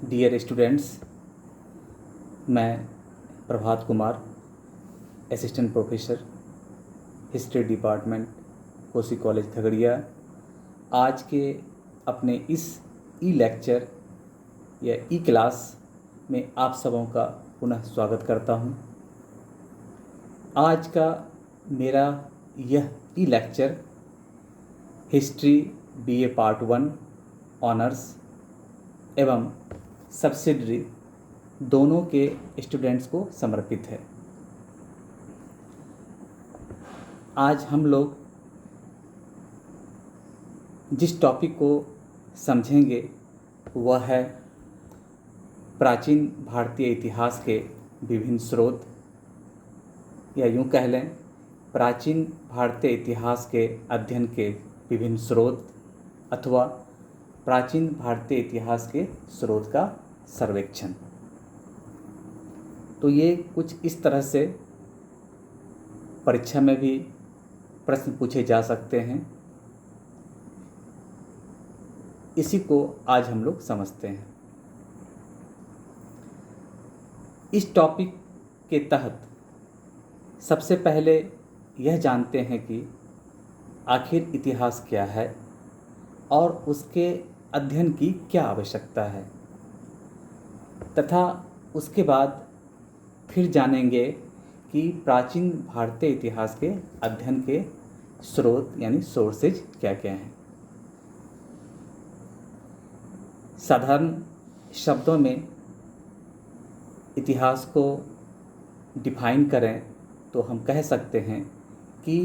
Dear students, मैं Prabhat Kumar, assistant professor history department, Kosi College Khagaria, आज के अपने इस ई लेक्चर या ई क्लास में आप सबों का पुनः स्वागत करता हूं। आज का मेरा यह e lecture history BA part 1 honours एवं सब्सिडरी दोनों के स्टूडेंट्स को समर्पित है। आज हम लोग जिस टॉपिक को समझेंगे वह है प्राचीन भारतीय इतिहास के विभिन्न स्रोत, या यूँ कह लें प्राचीन भारतीय इतिहास के अध्ययन के विभिन्न स्रोत अथवा प्राचीन भारतीय इतिहास के स्रोत का सर्वेक्षण। तो ये कुछ इस तरह से परीक्षा में भी प्रश्न पूछे जा सकते हैं। इसी को आज हम लोग समझते हैं। इस टॉपिक के तहत सबसे पहले यह जानते हैं कि आखिर इतिहास क्या है और उसके अध्ययन की क्या आवश्यकता है, तथा उसके बाद फिर जानेंगे कि प्राचीन भारतीय इतिहास के अध्ययन के स्रोत यानी सोर्सेज क्या क्या हैं। साधारण शब्दों में इतिहास को डिफाइन करें तो हम कह सकते हैं कि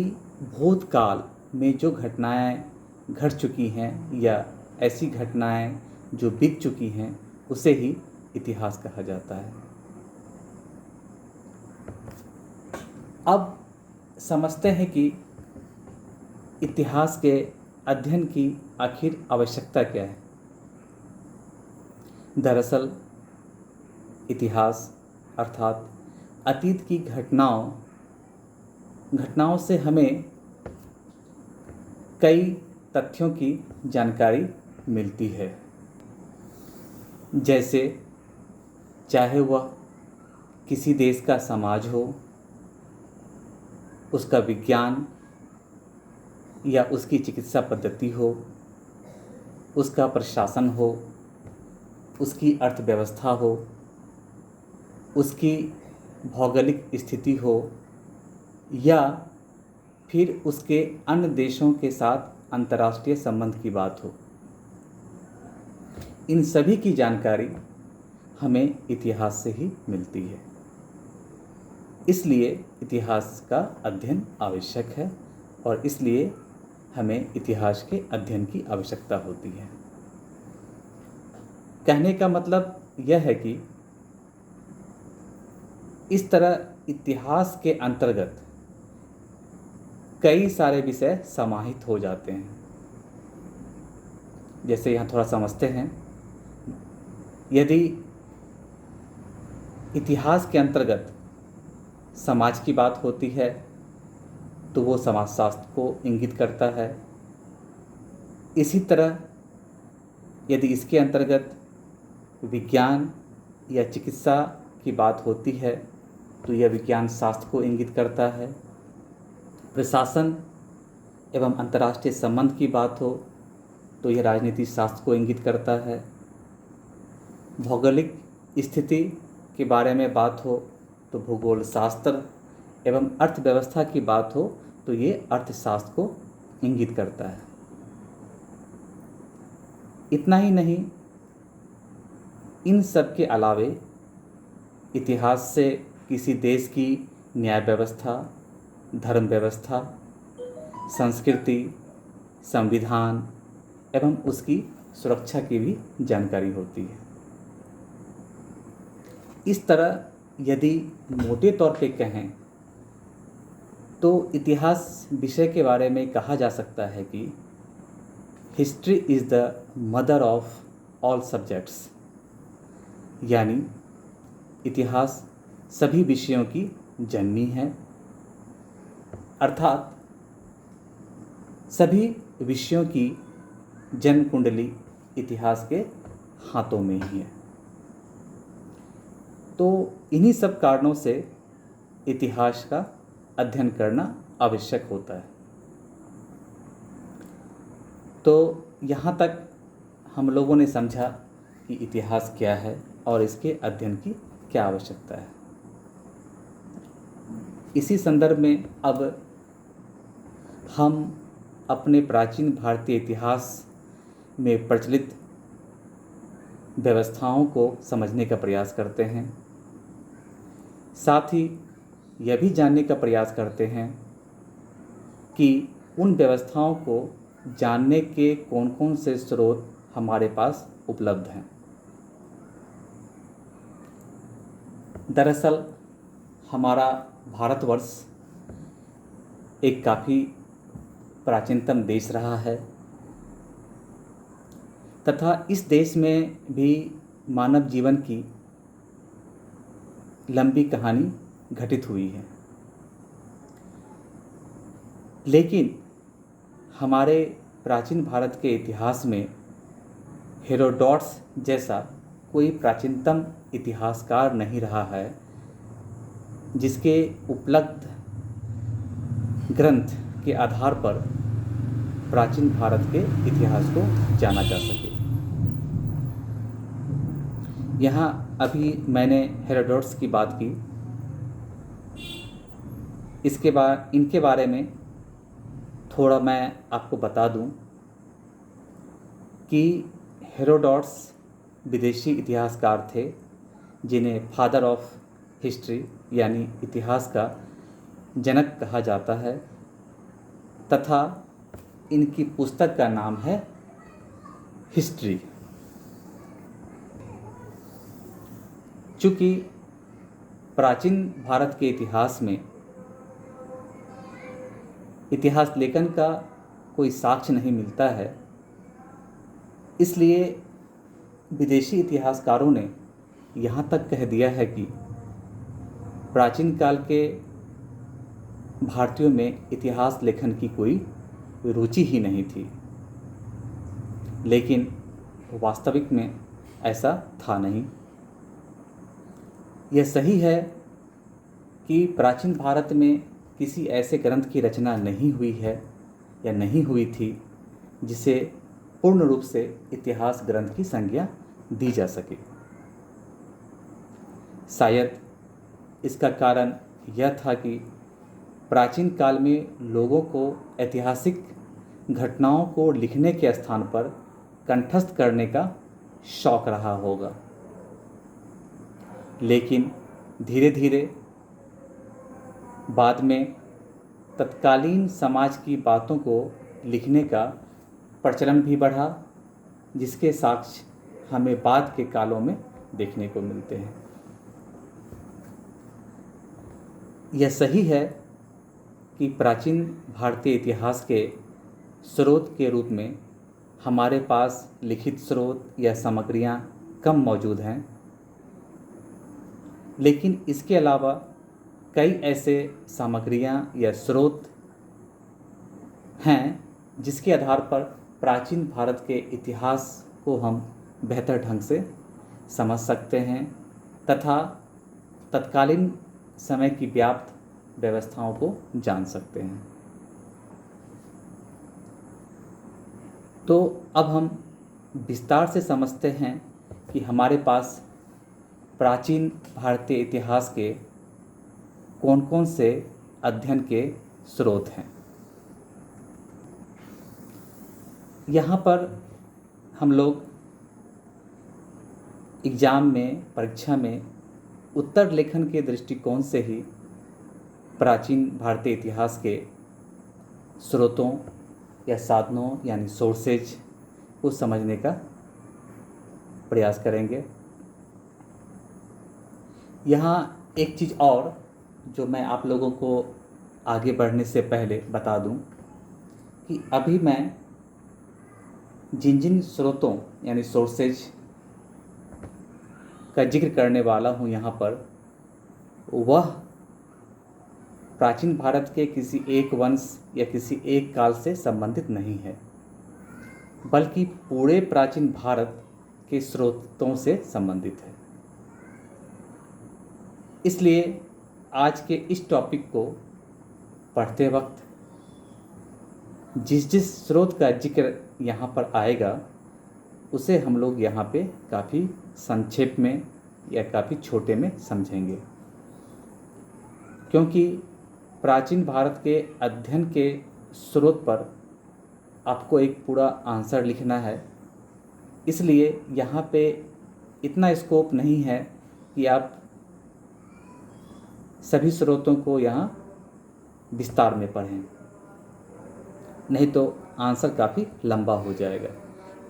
भूतकाल में जो घटनाएं घट चुकी हैं या ऐसी घटनाएं जो बीत चुकी हैं उसे ही इतिहास कहा जाता है। अब समझते हैं कि इतिहास के अध्ययन की आखिर आवश्यकता क्या है। दरअसल इतिहास अर्थात अतीत की घटनाओं से हमें कई तथ्यों की जानकारी मिलती है, जैसे चाहे वह किसी देश का समाज हो, उसका विज्ञान या उसकी चिकित्सा पद्धति हो, उसका प्रशासन हो, उसकी अर्थव्यवस्था हो, उसकी भौगोलिक स्थिति हो, या फिर उसके अन्य देशों के साथ अंतर्राष्ट्रीय संबंध की बात हो। इन सभी की जानकारी हमें इतिहास से ही मिलती है। इसलिए इतिहास का अध्ययन आवश्यक है और इसलिए हमें इतिहास के अध्ययन की आवश्यकता होती है। कहने का मतलब यह है कि इस तरह इतिहास के अंतर्गत कई सारे विषय समाहित हो जाते हैं। जैसे यहाँ थोड़ा समझते हैं, यदि इतिहास के अंतर्गत समाज की बात होती है तो वो समाजशास्त्र को इंगित करता है। इसी तरह यदि इसके अंतर्गत विज्ञान या चिकित्सा की बात होती है तो यह विज्ञान शास्त्र को इंगित करता है। प्रशासन एवं अंतर्राष्ट्रीय संबंध की बात हो तो यह राजनीति शास्त्र को इंगित करता है। भौगोलिक स्थिति के बारे में बात हो तो भूगोल शास्त्र एवं अर्थव्यवस्था की बात हो तो ये अर्थशास्त्र को इंगित करता है। इतना ही नहीं, इन सब के अलावे इतिहास से किसी देश की न्याय व्यवस्था, धर्म व्यवस्था, संस्कृति, संविधान एवं उसकी सुरक्षा की भी जानकारी होती है। इस तरह यदि मोटे तौर पे कहें तो इतिहास विषय के बारे में कहा जा सकता है कि history is the mother of all subjects, यानी इतिहास सभी विषयों की जननी है। अर्थात सभी विषयों की जन्म कुंडली इतिहास के हाथों में ही है। तो इन्हीं सब कारणों से इतिहास का अध्ययन करना आवश्यक होता है। तो यहाँ तक हम लोगों ने समझा कि इतिहास क्या है और इसके अध्ययन की क्या आवश्यकता है। इसी संदर्भ में अब हम अपने प्राचीन भारतीय इतिहास में प्रचलित व्यवस्थाओं को समझने का प्रयास करते हैं। साथ ही यह भी जानने का प्रयास करते हैं कि उन व्यवस्थाओं को जानने के कौन कौन से स्रोत हमारे पास उपलब्ध हैं। दरअसल हमारा भारतवर्ष एक काफ़ी प्राचीनतम देश रहा है तथा इस देश में भी मानव जीवन की लंबी कहानी घटित हुई है। लेकिन हमारे प्राचीन भारत के इतिहास में हेरोडोटस जैसा कोई प्राचीनतम इतिहासकार नहीं रहा है जिसके उपलब्ध ग्रंथ के आधार पर प्राचीन भारत के इतिहास को जाना जा सके। यहाँ अभी मैंने हेरोडोटस की बात की, इनके बारे में थोड़ा मैं आपको बता दूं कि हेरोडोटस विदेशी इतिहासकार थे जिन्हें फादर ऑफ हिस्ट्री यानी इतिहास का जनक कहा जाता है तथा इनकी पुस्तक का नाम है हिस्ट्री। चूँकि प्राचीन भारत के इतिहास में इतिहास लेखन का कोई साक्ष्य नहीं मिलता है, इसलिए विदेशी इतिहासकारों ने यहाँ तक कह दिया है कि प्राचीन काल के भारतीयों में इतिहास लेखन की कोई रुचि ही नहीं थी। लेकिन वास्तविक में ऐसा था नहीं। यह सही है कि प्राचीन भारत में किसी ऐसे ग्रंथ की रचना नहीं हुई है या नहीं हुई थी जिसे पूर्ण रूप से इतिहास ग्रंथ की संज्ञा दी जा सके। शायद इसका कारण यह था कि प्राचीन काल में लोगों को ऐतिहासिक घटनाओं को लिखने के स्थान पर कंठस्थ करने का शौक रहा होगा। लेकिन धीरे धीरे बाद में तत्कालीन समाज की बातों को लिखने का प्रचलन भी बढ़ा, जिसके साक्ष्य हमें बाद के कालों में देखने को मिलते हैं। यह सही है कि प्राचीन भारतीय इतिहास के स्रोत के रूप में हमारे पास लिखित स्रोत या सामग्रियाँ कम मौजूद हैं, लेकिन इसके अलावा कई ऐसे सामग्रियाँ या स्रोत हैं जिसके आधार पर प्राचीन भारत के इतिहास को हम बेहतर ढंग से समझ सकते हैं तथा तत्कालीन समय की व्याप्त व्यवस्थाओं को जान सकते हैं। तो अब हम विस्तार से समझते हैं कि हमारे पास प्राचीन भारतीय इतिहास के कौन कौन से अध्ययन के स्रोत हैं। यहाँ पर हम लोग एग्ज़ाम में, परीक्षा में उत्तर लेखन के दृष्टिकोण से ही प्राचीन भारतीय इतिहास के स्रोतों या साधनों यानी सोर्सेज को समझने का प्रयास करेंगे। यहाँ एक चीज़ और जो मैं आप लोगों को आगे बढ़ने से पहले बता दूं कि अभी मैं जिन जिन स्रोतों यानी सोर्सेज का जिक्र करने वाला हूँ यहाँ पर, वह प्राचीन भारत के किसी एक वंश या किसी एक काल से संबंधित नहीं है, बल्कि पूरे प्राचीन भारत के स्रोतों से संबंधित है। इसलिए आज के इस टॉपिक को पढ़ते वक्त जिस जिस स्रोत का जिक्र यहाँ पर आएगा उसे हम लोग यहाँ पे काफ़ी संक्षेप में या काफ़ी छोटे में समझेंगे, क्योंकि प्राचीन भारत के अध्ययन के स्रोत पर आपको एक पूरा आंसर लिखना है। इसलिए यहाँ पे इतना स्कोप नहीं है कि आप सभी स्रोतों को यहाँ विस्तार में पढ़ें, नहीं तो आंसर काफ़ी लंबा हो जाएगा।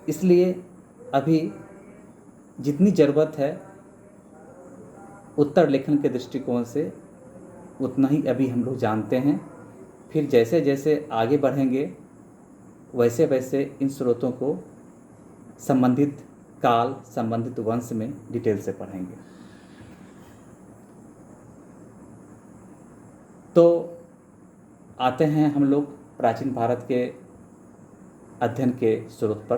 इसलिए अभी जितनी ज़रूरत है उत्तर लेखन के दृष्टिकोण से उतना ही अभी हम लोग जानते हैं। फिर जैसे जैसे आगे बढ़ेंगे वैसे वैसे इन स्रोतों को संबंधित काल, संबंधित वंश में डिटेल से पढ़ेंगे। तो आते हैं हम लोग प्राचीन भारत के अध्ययन के स्रोत पर।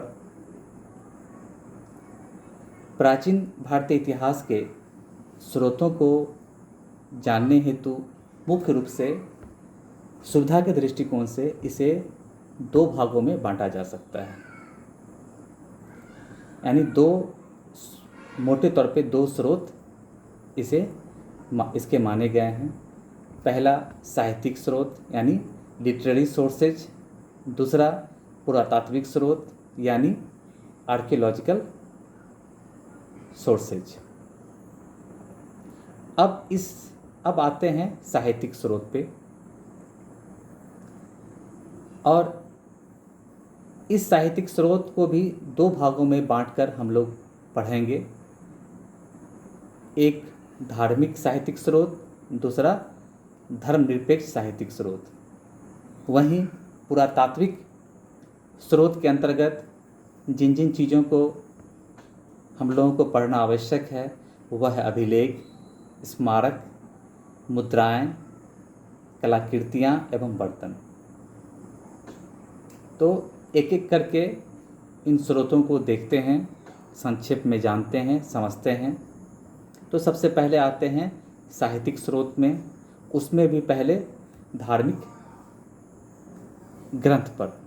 प्राचीन भारतीय इतिहास के स्रोतों को जानने हेतु मुख्य रूप से सुविधा के दृष्टिकोण से इसे दो भागों में बांटा जा सकता है, यानी मोटे तौर पे दो स्रोत इसके माने गए हैं। पहला साहित्यिक स्रोत यानी लिटरेरी सोर्सेज, दूसरा पुरातात्विक स्रोत यानी आर्कियोलॉजिकल सोर्सेज। अब आते हैं साहित्यिक स्रोत पे, और इस साहित्यिक स्रोत को भी दो भागों में बांटकर हम लोग पढ़ेंगे। एक धार्मिक साहित्यिक स्रोत, दूसरा धर्मनिरपेक्ष साहित्यिक स्रोत। वहीं पुरातात्विक स्रोत के अंतर्गत जिन जिन चीज़ों को हम लोगों को पढ़ना आवश्यक है वह है अभिलेख, स्मारक, मुद्राएं, कलाकृतियाँ एवं बर्तन। तो एक एक करके इन स्रोतों को देखते हैं, संक्षेप में जानते हैं, समझते हैं। तो सबसे पहले आते हैं साहित्यिक स्रोत में, उसमें भी पहले धार्मिक ग्रंथ पर।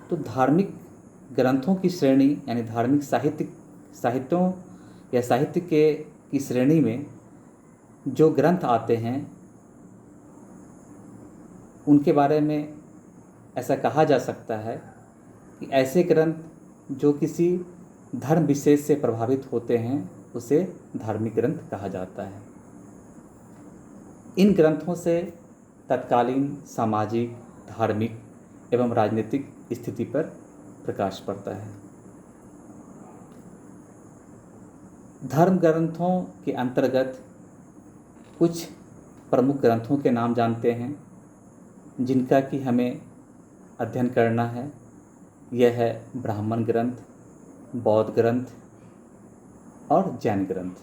तो धार्मिक ग्रंथों की श्रेणी यानी धार्मिक साहित्यों या साहित्य की श्रेणी में जो ग्रंथ आते हैं उनके बारे में ऐसा कहा जा सकता है कि ऐसे ग्रंथ जो किसी धर्म विशेष से प्रभावित होते हैं उसे धार्मिक ग्रंथ कहा जाता है। इन ग्रंथों से तत्कालीन सामाजिक, धार्मिक एवं राजनीतिक स्थिति पर प्रकाश पड़ता है। धर्म ग्रंथों के अंतर्गत कुछ प्रमुख ग्रंथों के नाम जानते हैं जिनका कि हमें अध्ययन करना है। यह है ब्राह्मण ग्रंथ, बौद्ध ग्रंथ और जैन ग्रंथ।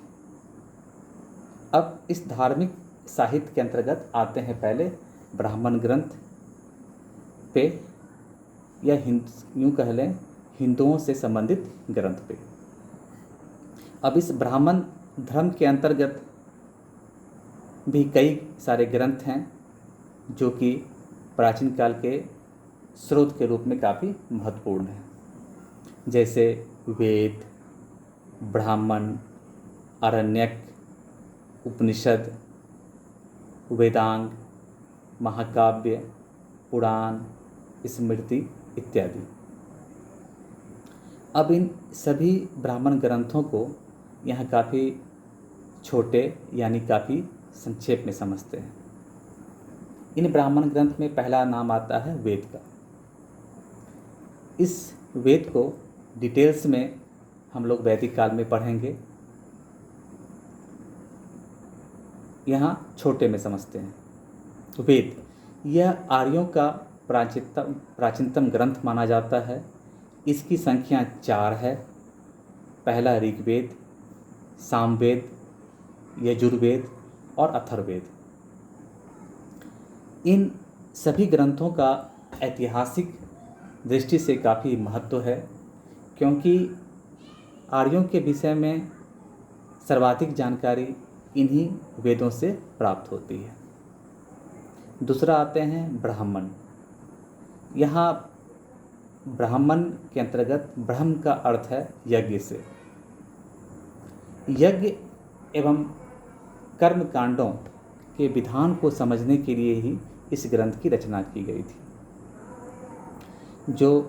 अब इस धार्मिक साहित्य के अंतर्गत आते हैं पहले ब्राह्मण ग्रंथ पे, या यूँ कह लें हिंदुओं से संबंधित ग्रंथ पे। अब इस ब्राह्मण धर्म के अंतर्गत भी कई सारे ग्रंथ हैं जो कि प्राचीन काल के स्रोत के रूप में काफ़ी महत्वपूर्ण हैं, जैसे वेद, ब्राह्मण, आरण्यक, उपनिषद, वेदांग, महाकाव्य, पुराण, स्मृति इत्यादि। अब इन सभी ब्राह्मण ग्रंथों को यहाँ काफ़ी छोटे यानी काफ़ी संक्षेप में समझते हैं। इन ब्राह्मण ग्रंथ में पहला नाम आता है वेद का। इस वेद को डिटेल्स में हम लोग वैदिक काल में पढ़ेंगे, यहाँ छोटे में समझते हैं। वेद यह आर्यों का प्राचीनतम ग्रंथ माना जाता है। इसकी संख्या 4 है। पहला ऋग्वेद, सामवेद, यजुर्वेद और अथर्ववेद। इन सभी ग्रंथों का ऐतिहासिक दृष्टि से काफ़ी महत्व है, क्योंकि आर्यों के विषय में सर्वाधिक जानकारी इन्हीं वेदों से प्राप्त होती है। दूसरा आते हैं ब्राह्मण। यहाँ ब्राह्मण के अंतर्गत ब्रह्म का अर्थ है यज्ञ से। यज्ञ एवं कर्म कांडों के विधान को समझने के लिए ही इस ग्रंथ की रचना की गई थी। जो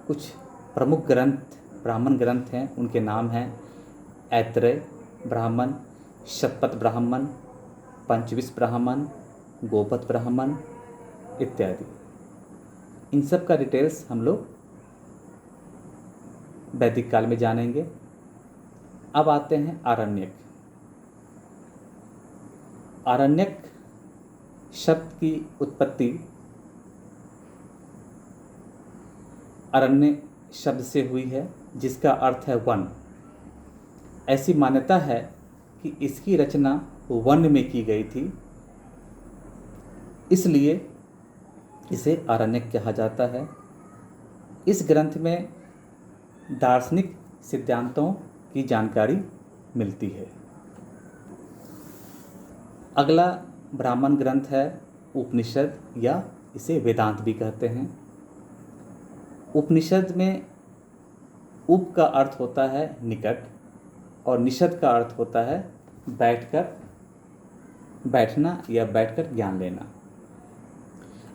कुछ प्रमुख ग्रंथ ब्राह्मण ग्रंथ हैं उनके नाम हैं ऐत्रेय ब्राह्मण, शतपथ ब्राह्मण, पंचविश ब्राह्मण, गोपथ ब्राह्मण इत्यादि। इन सब का डिटेल्स हम लोग वैदिक काल में जानेंगे। अब आते हैं आरण्यक। आरण्यक शब्द की उत्पत्ति अरण्य शब्द से हुई है, जिसका अर्थ है वन। ऐसी मान्यता है कि इसकी रचना वन में की गई थी, इसलिए इसे आरण्यक कहा जाता है। इस ग्रंथ में दार्शनिक सिद्धांतों की जानकारी मिलती है। अगला ब्राह्मण ग्रंथ है उपनिषद, या इसे वेदांत भी कहते हैं। उपनिषद में उप का अर्थ होता है निकट और निषद का अर्थ होता है बैठना या बैठकर ज्ञान लेना।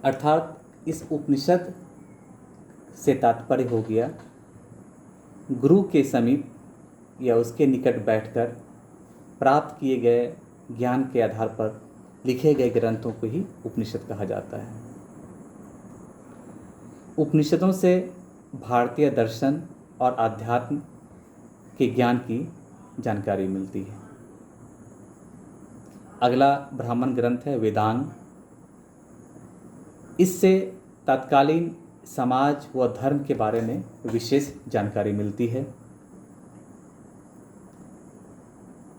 अर्थात इस उपनिषद से तात्पर्य हो गया गुरु के समीप या उसके निकट बैठकर प्राप्त किए गए ज्ञान के आधार पर लिखे गए ग्रंथों को ही उपनिषद कहा जाता है। उपनिषदों से भारतीय दर्शन और आध्यात्म के ज्ञान की जानकारी मिलती है। अगला ब्राह्मण ग्रंथ है वेदांग। इससे तत्कालीन समाज व धर्म के बारे में विशेष जानकारी मिलती है।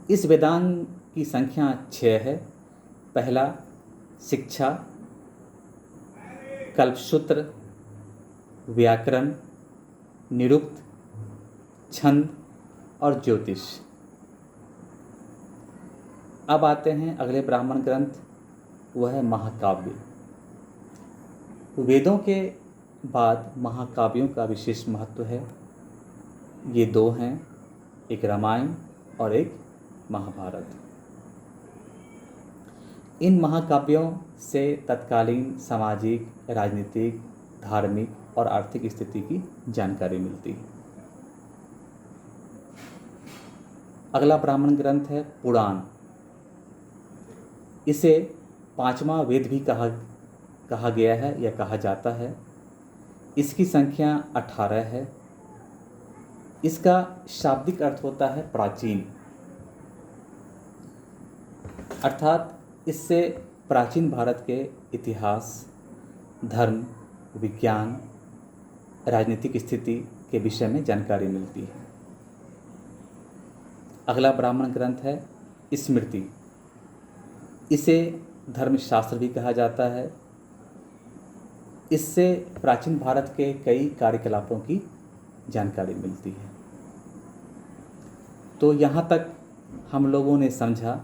इस वेदांग की संख्या 6 है। पहला शिक्षा, कल्पसूत्र, व्याकरण, निरुक्त, छंद और ज्योतिष। अब आते हैं अगले ब्राह्मण ग्रंथ, वह है महाकाव्य। वेदों के बाद महाकाव्यों का विशेष महत्व है। ये 2 हैं, एक रामायण और एक महाभारत। इन महाकाव्यों से तत्कालीन सामाजिक, राजनीतिक, धार्मिक और आर्थिक स्थिति की जानकारी मिलती है। अगला ब्राह्मण ग्रंथ है पुराण। इसे 5वां वेद भी कहा गया है या कहा जाता है। इसकी संख्या 18 है। इसका शाब्दिक अर्थ होता है प्राचीन, अर्थात इससे प्राचीन भारत के इतिहास, धर्म, विज्ञान, राजनीतिक स्थिति के विषय में जानकारी मिलती है। अगला ब्राह्मण ग्रंथ है स्मृति। इसे धर्मशास्त्र भी कहा जाता है। इससे प्राचीन भारत के कई कार्यकलापों की जानकारी मिलती है। तो यहाँ तक हम लोगों ने समझा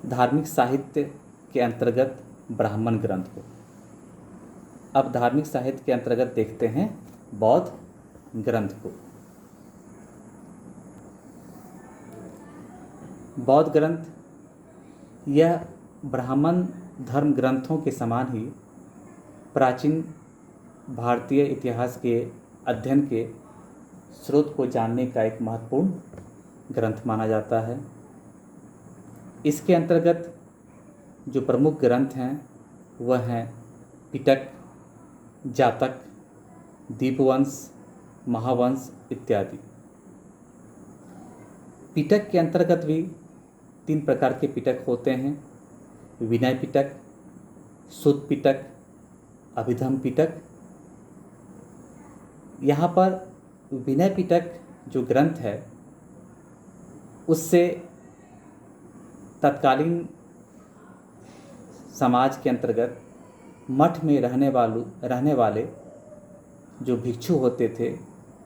धार्मिक साहित्य के अंतर्गत ब्राह्मण ग्रंथ को। अब धार्मिक साहित्य के अंतर्गत देखते हैं बौद्ध ग्रंथ को। बौद्ध ग्रंथ यह ब्राह्मण धर्म ग्रंथों के समान ही प्राचीन भारतीय इतिहास के अध्ययन के स्रोत को जानने का एक महत्वपूर्ण ग्रंथ माना जाता है। इसके अंतर्गत जो प्रमुख ग्रंथ हैं वह हैं पिटक, जातक, दीपवंश, महावंश इत्यादि। पिटक के अंतर्गत भी 3 प्रकार के पिटक होते हैं, विनय पिटक, सुत पिटक, अभिधम पिटक। यहाँ पर विनय पिटक जो ग्रंथ है उससे तत्कालीन समाज के अंतर्गत मठ में रहने वाले जो भिक्षु होते थे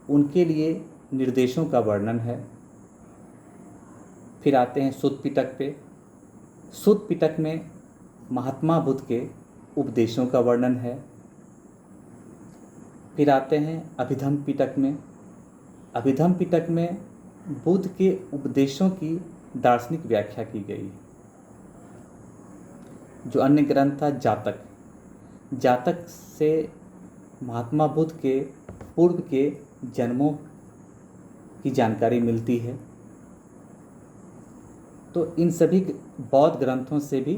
उनके लिए निर्देशों का वर्णन है। फिर आते हैं सुत्त पिटक पे। सुत्त पिटक में महात्मा बुद्ध के उपदेशों का वर्णन है। फिर आते हैं अभिधम्म पिटक में। अभिधम्म पिटक में बुद्ध के उपदेशों की दार्शनिक व्याख्या की गई। जो अन्य ग्रंथ था जातक, जातक से महात्मा बुद्ध के पूर्व के जन्मों की जानकारी मिलती है। तो इन सभी बौद्ध ग्रंथों से भी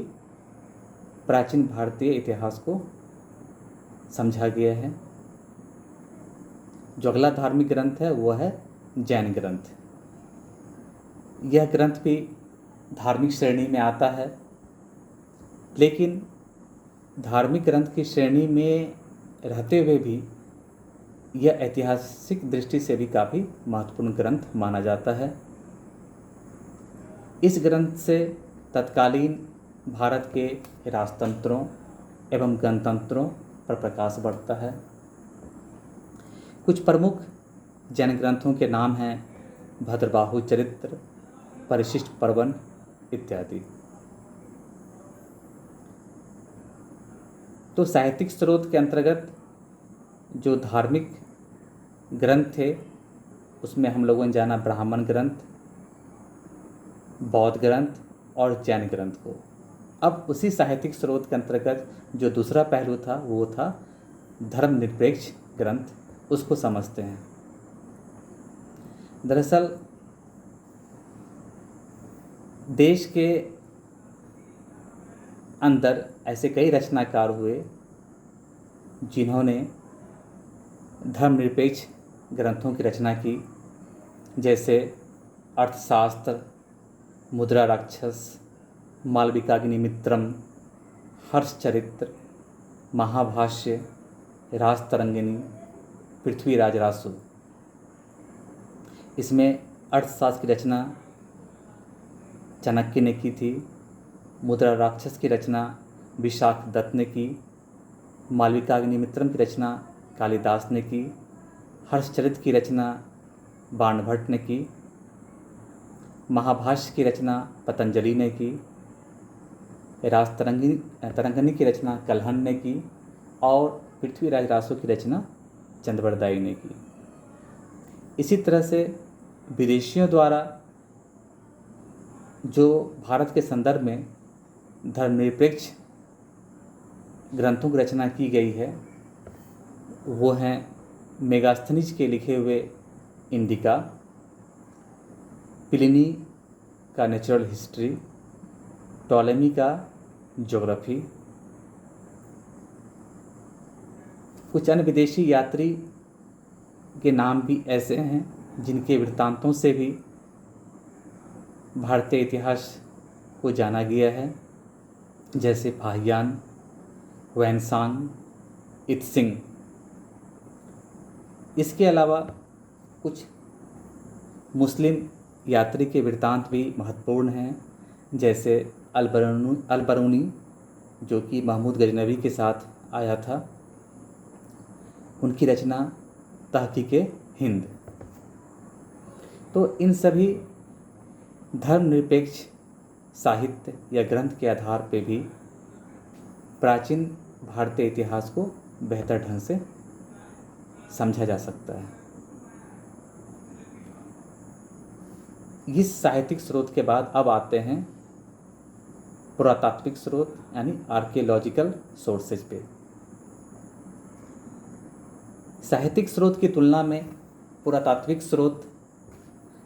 प्राचीन भारतीय इतिहास को समझा गया है। जो अगला धार्मिक ग्रंथ है वो है जैन ग्रंथ। यह ग्रंथ भी धार्मिक श्रेणी में आता है, लेकिन धार्मिक ग्रंथ की श्रेणी में रहते हुए भी यह ऐतिहासिक दृष्टि से भी काफ़ी महत्वपूर्ण ग्रंथ माना जाता है। इस ग्रंथ से तत्कालीन भारत के राजतंत्रों एवं गणतंत्रों पर प्रकाश पड़ता है। कुछ प्रमुख जैन ग्रंथों के नाम हैं भद्रबाहु चरित्र, परिशिष्ट पर्वन इत्यादि। तो साहित्यिक स्रोत के अंतर्गत जो धार्मिक ग्रंथ थे उसमें हम लोगों ने जाना ब्राह्मण ग्रंथ, बौद्ध ग्रंथ और जैन ग्रंथ को। अब उसी साहित्यिक स्रोत के अंतर्गत जो दूसरा पहलू था वो था धर्मनिरपेक्ष ग्रंथ, उसको समझते हैं। दरअसल देश के अंदर ऐसे कई रचनाकार हुए जिन्होंने धर्मनिरपेक्ष ग्रंथों की रचना की, जैसे अर्थशास्त्र, मुद्रा राक्षस, मालविकाग्निमित्रम, हर्षचरित्र, महाभाष्य, राजतरंगिणी, पृथ्वीराज रासु। इसमें अर्थशास्त्र की रचना चाणक्य ने की थी, मुद्रा राक्षस की रचना विशाख दत्त ने की, मालविकाग्निमित्रम की रचना कालिदास ने की, हर्षचरित्र की रचना बाणभट्ट ने की, महाभाष्य की रचना पतंजलि ने की, तरंगिणी की रचना कल्हण ने की और पृथ्वीराज रासु की रचना चंद्रवरदाई ने की। इसी तरह से विदेशियों द्वारा जो भारत के संदर्भ में धर्मनिरपेक्ष ग्रंथों की रचना की गई है वो हैं मेगास्थनीज के लिखे हुए इंडिका, प्लिनी का नेचुरल हिस्ट्री, टॉलेमी का ज्योग्राफी। कुछ अन्य विदेशी यात्री के नाम भी ऐसे हैं जिनके वृत्तांतों से भी भारतीय इतिहास को जाना गया है, जैसे फाहियान, वैनसांग, इत्सिंग। इसके अलावा कुछ मुस्लिम यात्री के वृत्तांत भी महत्वपूर्ण हैं, जैसे अल-बरूनी जो कि महमूद गजनवी के साथ आया था, उनकी रचना तहकीके हिंद। तो इन सभी धर्मनिरपेक्ष साहित्य या ग्रंथ के आधार पर भी प्राचीन भारतीय इतिहास को बेहतर ढंग से समझा जा सकता है। इस साहित्यिक स्रोत के बाद अब आते हैं पुरातात्विक स्रोत यानी आर्कियोलॉजिकल सोर्सेज पे। साहित्यिक स्रोत की तुलना में पुरातात्विक स्रोत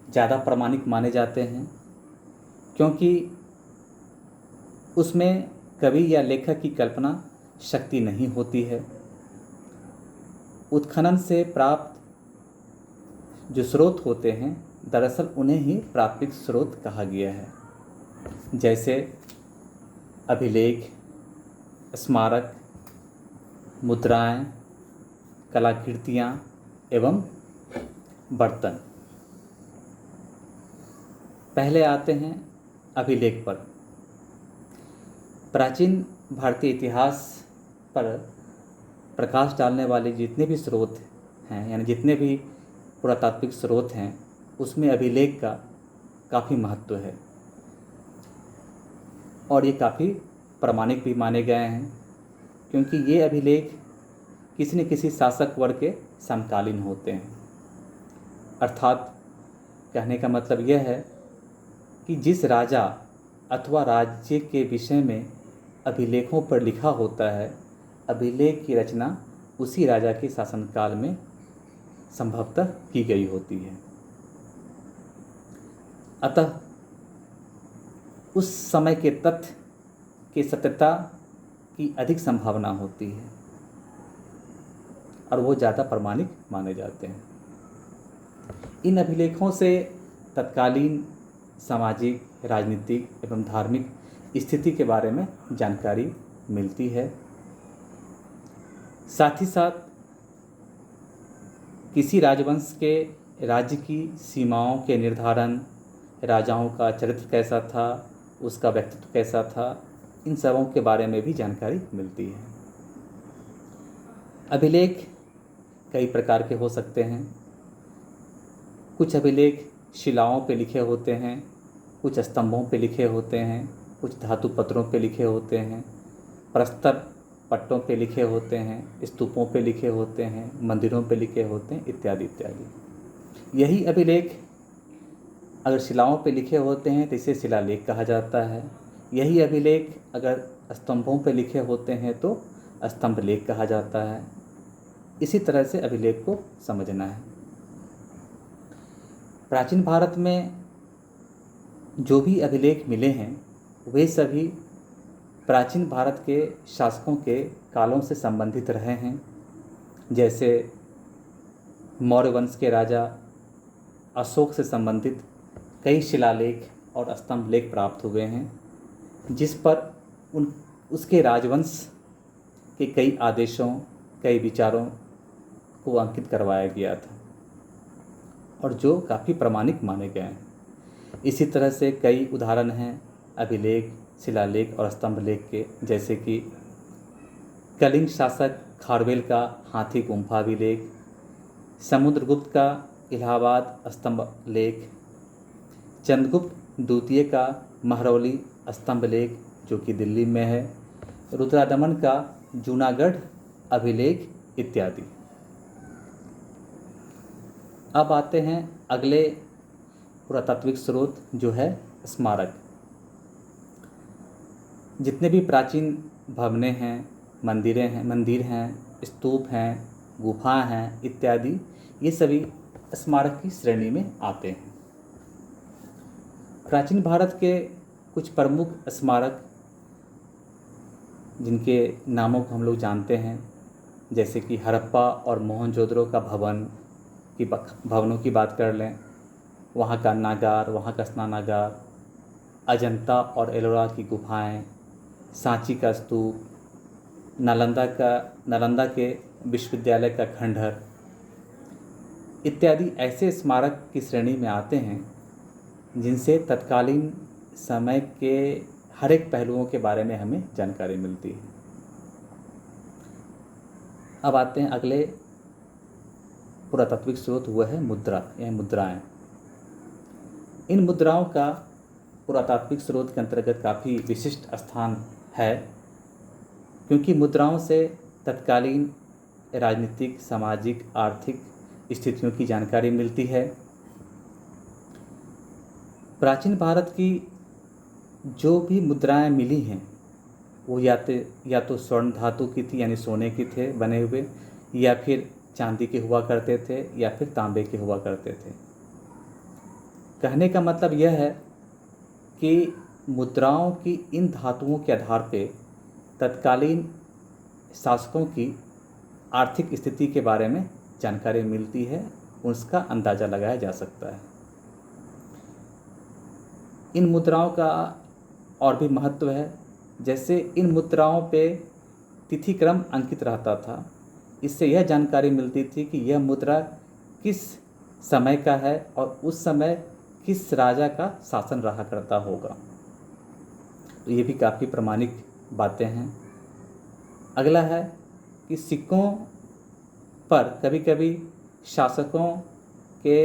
ज़्यादा प्रामाणिक माने जाते हैं, क्योंकि उसमें कवि या लेखक की कल्पना शक्ति नहीं होती है। उत्खनन से प्राप्त जो स्रोत होते हैं दरअसल उन्हें ही प्राथमिक स्रोत कहा गया है, जैसे अभिलेख, स्मारक, मुद्राएं, कलाकृतियाँ एवं बर्तन। पहले आते हैं अभिलेख पर। प्राचीन भारतीय इतिहास पर प्रकाश डालने वाले जितने भी स्रोत हैं, यानी जितने भी पुरातात्विक स्रोत हैं उसमें अभिलेख का काफ़ी महत्व है और ये काफ़ी प्रामाणिक भी माने गए हैं, क्योंकि ये अभिलेख किसी न किसी शासक वर्ग के समकालीन होते हैं। अर्थात कहने का मतलब यह है कि जिस राजा अथवा राज्य के विषय में अभिलेखों पर लिखा होता है, अभिलेख की रचना उसी राजा के शासनकाल में संभवतः की गई होती है। अतः उस समय के तथ्य की सत्यता की अधिक संभावना होती है और वो ज़्यादा प्रामाणिक माने जाते हैं। इन अभिलेखों से तत्कालीन सामाजिक, राजनीतिक एवं धार्मिक स्थिति के बारे में जानकारी मिलती है। साथ ही साथ किसी राजवंश के राज्य की सीमाओं के निर्धारण, राजाओं का चरित्र कैसा था, उसका व्यक्तित्व कैसा था, इन सबों के बारे में भी जानकारी मिलती है। अभिलेख कई प्रकार के हो सकते हैं। कुछ अभिलेख शिलाओं पे लिखे होते हैं, कुछ स्तंभों पे लिखे होते हैं, कुछ धातु पत्रों पे लिखे होते हैं, प्रस्तर पट्टों पे लिखे होते हैं, स्तूपों पे लिखे होते हैं, मंदिरों पे लिखे होते हैं, इत्यादि इत्यादि। यही अभिलेख अगर शिलाओं पे लिखे होते हैं तो इसे शिलालेख कहा जाता है। यही अभिलेख अगर स्तंभों पे लिखे होते हैं तो स्तंभ लेख कहा जाता है। इसी तरह से अभिलेख को समझना है। प्राचीन भारत में जो भी अभिलेख मिले हैं वे सभी प्राचीन भारत के शासकों के कालों से संबंधित रहे हैं। जैसे मौर्य वंश के राजा अशोक से संबंधित कई शिलालेख और स्तंभ लेख प्राप्त हुए हैं, जिस पर उसके राजवंश के कई आदेशों, कई विचारों को अंकित करवाया गया था और जो काफ़ी प्रामाणिक माने गए हैं। इसी तरह से कई उदाहरण हैं अभिलेख, शिलालेख और स्तंभ लेख के, जैसे कि कलिंग शासक खारवेल का हाथी गुम्फा अभिलेख, समुद्रगुप्त का इलाहाबाद स्तंभ लेख, चंद्रगुप्त द्वितीय का महरौली स्तंभ लेख जो कि दिल्ली में है, रुद्रादमन का जूनागढ़ अभिलेख इत्यादि। अब आते हैं अगले पुरातात्विक स्रोत जो है स्मारक। जितने भी प्राचीन भवनें हैं, मंदिर हैं, स्तूप हैं, गुफाएं हैं इत्यादि, ये सभी स्मारक की श्रेणी में आते हैं। प्राचीन भारत के कुछ प्रमुख स्मारक जिनके नामों को हम लोग जानते हैं, जैसे कि हड़प्पा और मोहनजोदड़ो का भवनों की बात कर लें, वहाँ का नागार, वहाँ का स्नानागार, अजंता और एलोरा की गुफाएं, सांची का स्तूप, नालंदा के विश्वविद्यालय का खंडहर इत्यादि ऐसे स्मारक की श्रेणी में आते हैं जिनसे तत्कालीन समय के हर एक पहलुओं के बारे में हमें जानकारी मिलती है। अब आते हैं अगले पुरातात्विक स्रोत, वह है मुद्रा या मुद्राएं। इन मुद्राओं का पुरातात्विक स्रोत के अंतर्गत काफ़ी विशिष्ट स्थान है, क्योंकि मुद्राओं से तत्कालीन राजनीतिक, सामाजिक, आर्थिक स्थितियों की जानकारी मिलती है। प्राचीन भारत की जो भी मुद्राएं मिली हैं वो या तो स्वर्ण धातु की थी, यानी सोने की थे बने हुए, या फिर चांदी के हुआ करते थे, या फिर तांबे के हुआ करते थे। कहने का मतलब यह है कि मुद्राओं की इन धातुओं के आधार पे तत्कालीन शासकों की आर्थिक स्थिति के बारे में जानकारी मिलती है, उसका अंदाज़ा लगाया जा सकता है। इन मुद्राओं का और भी महत्व है, जैसे इन मुद्राओं पे तिथि क्रम अंकित रहता था। इससे यह जानकारी मिलती थी कि यह मुद्रा किस समय का है और उस समय किस राजा का शासन रहा करता होगा। तो ये भी काफ़ी प्रामाणिक बातें हैं। अगला है कि सिक्कों पर कभी कभी शासकों के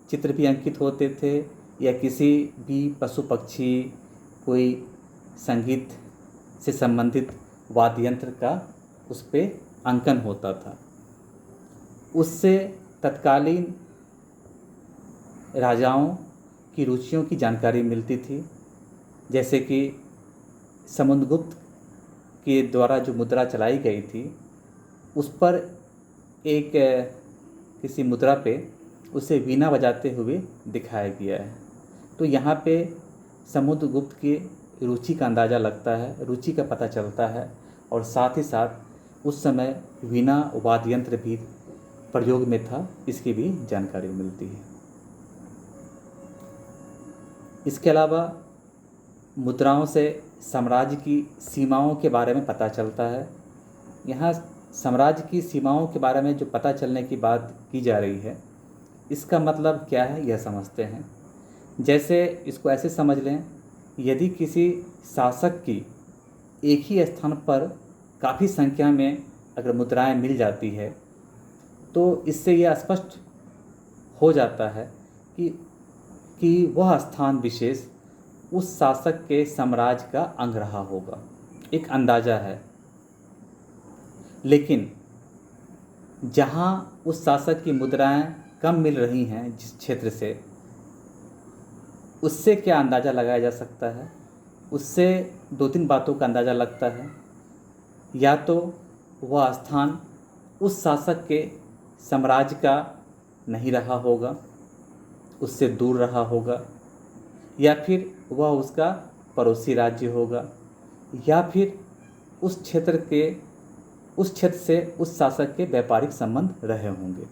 चित्र भी अंकित होते थे या किसी भी पशु पक्षी, कोई संगीत से संबंधित वाद्य यंत्र का उस पे अंकन होता था। उससे तत्कालीन राजाओं की रुचियों की जानकारी मिलती थी। जैसे कि समुद्रगुप्त के द्वारा जो मुद्रा चलाई गई थी उस पर एक किसी मुद्रा पे उसे वीणा बजाते हुए दिखाया गया है। तो यहाँ पे समुद्रगुप्त की रुचि का अंदाज़ा लगता है, रुचि का पता चलता है, और साथ ही साथ उस समय वीणा वाद्य यंत्र भी प्रयोग में था, इसकी भी जानकारी मिलती है। इसके अलावा मुद्राओं से साम्राज्य की सीमाओं के बारे में पता चलता है। यहाँ साम्राज्य की सीमाओं के बारे में जो पता चलने की बात की जा रही है, इसका मतलब क्या है यह समझते हैं। जैसे इसको ऐसे समझ लें, यदि किसी शासक की एक ही स्थान पर काफ़ी संख्या में अगर मुद्राएं मिल जाती है तो इससे यह स्पष्ट हो जाता है कि वह स्थान विशेष उस शासक के साम्राज्य का अंग रहा होगा, एक अंदाज़ा है। लेकिन जहाँ उस शासक की मुद्राएं कम मिल रही हैं जिस क्षेत्र से, उससे क्या अंदाज़ा लगाया जा सकता है? उससे 2-3 बातों का अंदाज़ा लगता है। या तो वह स्थान उस शासक के साम्राज्य का नहीं रहा होगा, उससे दूर रहा होगा, या फिर वह उसका पड़ोसी राज्य होगा, या फिर उस क्षेत्र से उस शासक के व्यापारिक संबंध रहे होंगे।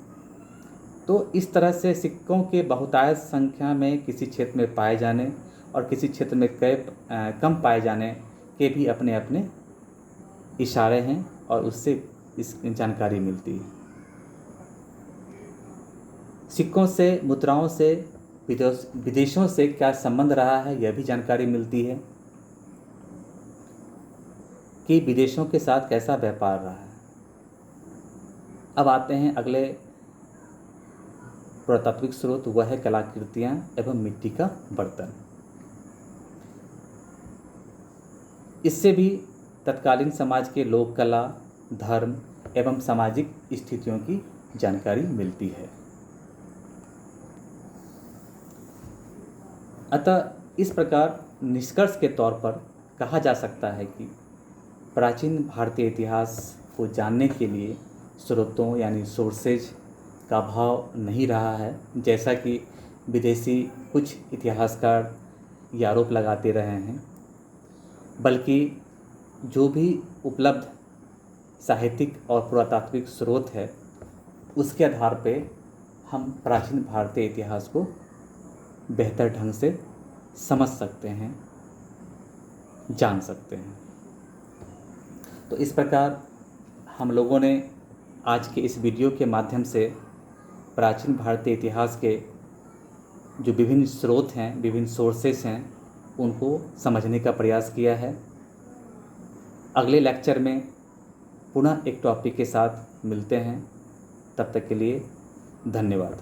तो इस तरह से सिक्कों के बहुतायत संख्या में किसी क्षेत्र में पाए जाने और किसी क्षेत्र में कम पाए जाने के भी अपने अपने इशारे हैं, और उससे इस जानकारी मिलती है। सिक्कों से, मुद्राओं से विदेशों से क्या संबंध रहा है, यह भी जानकारी मिलती है कि विदेशों के साथ कैसा व्यापार रहा है। अब आते हैं अगले पुरातात्विक स्रोत, वह है कलाकृतियाँ एवं मिट्टी का बर्तन। इससे भी तत्कालीन समाज के लोक कला, धर्म एवं सामाजिक स्थितियों की जानकारी मिलती है। अतः इस प्रकार निष्कर्ष के तौर पर कहा जा सकता है कि प्राचीन भारतीय इतिहास को जानने के लिए स्रोतों यानी सोर्सेज का अभाव नहीं रहा है, जैसा कि विदेशी कुछ इतिहासकार ये आरोप लगाते रहे हैं। बल्कि जो भी उपलब्ध साहित्यिक और पुरातात्विक स्रोत है, उसके आधार पे हम प्राचीन भारतीय इतिहास को बेहतर ढंग से समझ सकते हैं, जान सकते हैं। तो इस प्रकार हम लोगों ने आज के इस वीडियो के माध्यम से प्राचीन भारतीय इतिहास के जो विभिन्न स्रोत हैं, विभिन्न सोर्सेस हैं, उनको समझने का प्रयास किया है। अगले लेक्चर में पुनः एक टॉपिक के साथ मिलते हैं। तब तक के लिए धन्यवाद।